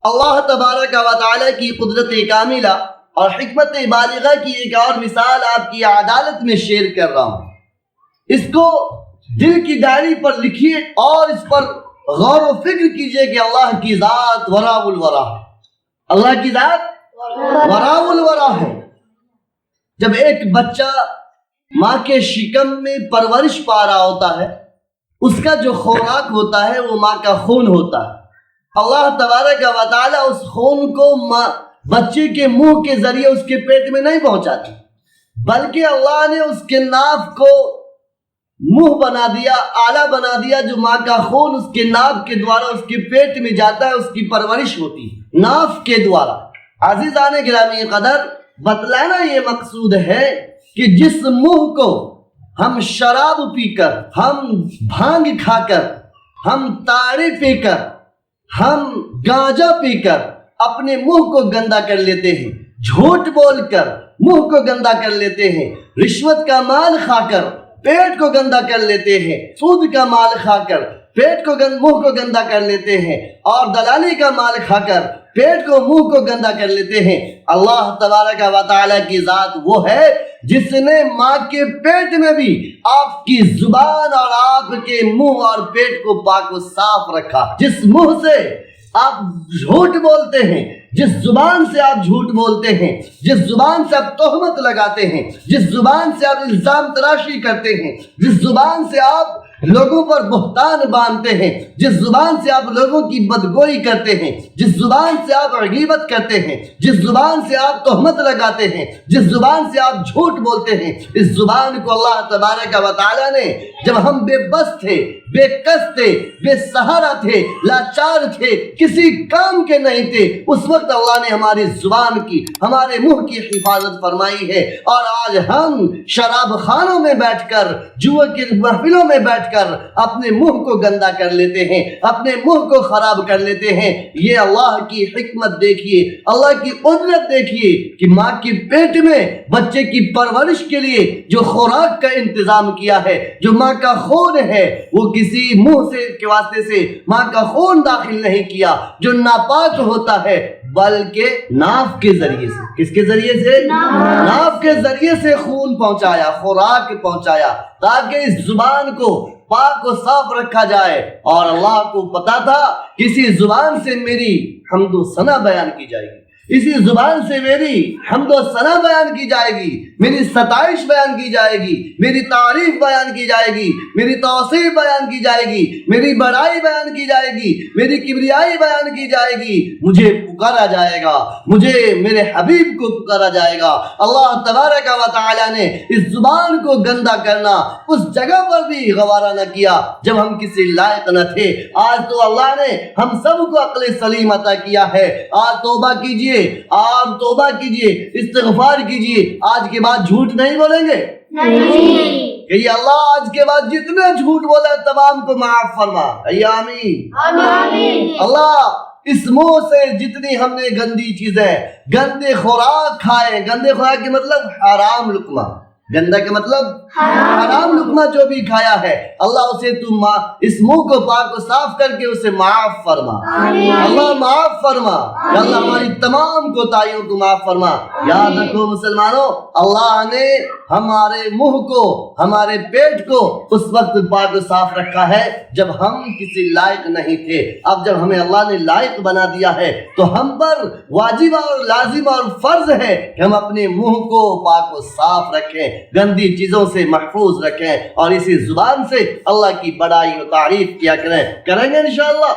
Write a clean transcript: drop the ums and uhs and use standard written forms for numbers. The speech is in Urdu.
اللہ تبارک و تعالی کی قدرت کاملہ اور حکمت بالغہ کی ایک اور مثال آپ کی عدالت میں شیئر کر رہا ہوں. اس کو دل کی ڈائری پر لکھیے اور اس پر غور و فکر کیجئے کہ اللہ کی ذات وراء الورا ہے. اللہ کی ذات وراء الورا ہے. جب ایک بچہ ماں کے شکم میں پرورش پا رہا ہوتا ہے، اس کا جو خوراک ہوتا ہے وہ ماں کا خون ہوتا ہے. اللہ تبارک و تعالیٰ اس خون کو بچے کے منہ کے ذریعے اس کے پیٹ میں نہیں پہنچاتی، بلکہ اللہ نے اس کے ناف کو منہ بنا دیا، آلہ بنا دیا، جو ماں کا خون اس کے ناف کے دوارا اس کے پیٹ میں جاتا ہے، اس کی پرورش ہوتی ہے ناف کے دوارا. عزیزان گرامی قدر، بتلانا یہ مقصود ہے کہ جس منہ کو ہم شراب پی کر، ہم بھانگ کھا کر، ہم تاڑی پی کر، ہم گانجا پی کر اپنے منہ کو گندا کر لیتے ہیں، جھوٹ بول کر منہ کو گندا کر لیتے ہیں، رشوت کا مال کھا کر پیٹ کو گندا کر لیتے ہیں، سود کا مال کھا کر پیٹ کو منہ کو گندا کر لیتے ہیں، اور دلالی کا مال کھا کر پیٹ کو منہ کو گندا کر لیتے ہیں. اللہ تبارک و تعالیٰ کی ذات وہ ہے جس نے ماں کے پیٹ میں بھی آپ کی زبان اور آپ کے منہ اور پیٹ کو پاک و صاف رکھا. جس منہ سے آپ جھوٹ بولتے ہیں، جس زبان سے آپ جھوٹ بولتے ہیں، جس زبان سے آپ تہمت لگاتے ہیں، جس زبان سے آپ الزام تراشی کرتے ہیں، جس زبان سے آپ لوگوں پر بہتان باندھتے ہیں، جس زبان سے آپ لوگوں کی بدگوئی کرتے ہیں، جس زبان سے آپ غیبت کرتے ہیں، جس زبان سے آپ تہمت لگاتے ہیں، جس زبان سے آپ جھوٹ بولتے ہیں، اس زبان کو اللہ تبارک و تعالیٰ نے جب ہم بے بس تھے، بے کس تھے، بے سہارا تھے، لاچار تھے، کسی کام کے نہیں تھے، اس وقت اللہ نے ہماری زبان کی، ہمارے منہ کی حفاظت فرمائی ہے. اور آج ہم شراب خانوں میں بیٹھ کر، جوے کی محفلوں میں بیٹھ کر اپنے منہ کو گندا کر لیتے ہیں، اپنے منہ کو خراب کر لیتے ہیں. یہ اللہ کی حکمت دیکھیے، اللہ کی قدرت دیکھیے کہ ماں کے پیٹ میں بچے کی پرورش کے لیے جو خوراک کا انتظام کیا ہے، جو ماں کا خون ہے، وہ کسی منہ سے کے واسطے سے ماں کا خون داخل نہیں کیا جو ناپاک ہوتا ہے، بلکہ ناف کے ذریعے سے. کس کے ذریعے سے؟ ناف کے ذریعے سے خون پہنچایا، خوراک پہنچایا، تاکہ اس زبان کو پاک و صاف رکھا جائے. اور اللہ کو پتا تھا کسی زبان سے میری حمد و ثنا بیان کی جائے گی، اسی زبان سے میری حمد و ثنا بیان کی جائے گی، میری ستائش بیان کی جائے گی، میری تعریف بیان کی جائے گی، میری توصیف بیان کی جائے گی، میری بڑائی بیان کی جائے گی، میری کبریائی بیان کی جائے گی. مجھے پکارا جائے گا، مجھے میرے حبیب کو پکارا جائے گا. اللہ تبارک و تعالیٰ نے اس زبان کو گندا کرنا اس جگہ پر بھی گوارا نہ کیا جب ہم کسی لائق نہ تھے. آج تو اللہ نے ہم سب کو عقل سلیم عطا کیا ہے. آج توبہ کیجئے، آپ توبہ کیجئے، استغفار کیجئے. آج کے بعد جھوٹ نہیں بولیں گے کہ یہ اللہ آج کے بعد جتنے جھوٹ بولا تمام کو معاف فرما. آمین. اللہ اس منہ سے جتنی ہم نے گندی چیزیں، گندے خوراک کھائے، گندے خوراک کے مطلب حرام لقمہ، گندا کے مطلب حرام لقمہ جو بھی کھایا ہے، اللہ اسے تو اس منہ کو پاک و صاف کر کے اسے معاف فرما. اللہ معاف فرما. یا اللہ ہماری تمام کوتاہیوں کو معاف فرما. یاد رکھو مسلمانوں، اللہ نے ہمارے منہ کو، ہمارے پیٹ کو اس وقت پاک و صاف رکھا ہے جب ہم کسی لائق نہیں تھے. اب جب ہمیں اللہ نے لائق بنا دیا ہے تو ہم پر واجب اور لازم اور فرض ہے کہ ہم اپنے منہ کو پاک و صاف رکھیں، گندی چیزوں سے محفوظ رکھیں، اور اسی زبان سے اللہ کی بڑائی و تعریف کیا کریں گے انشاءاللہ.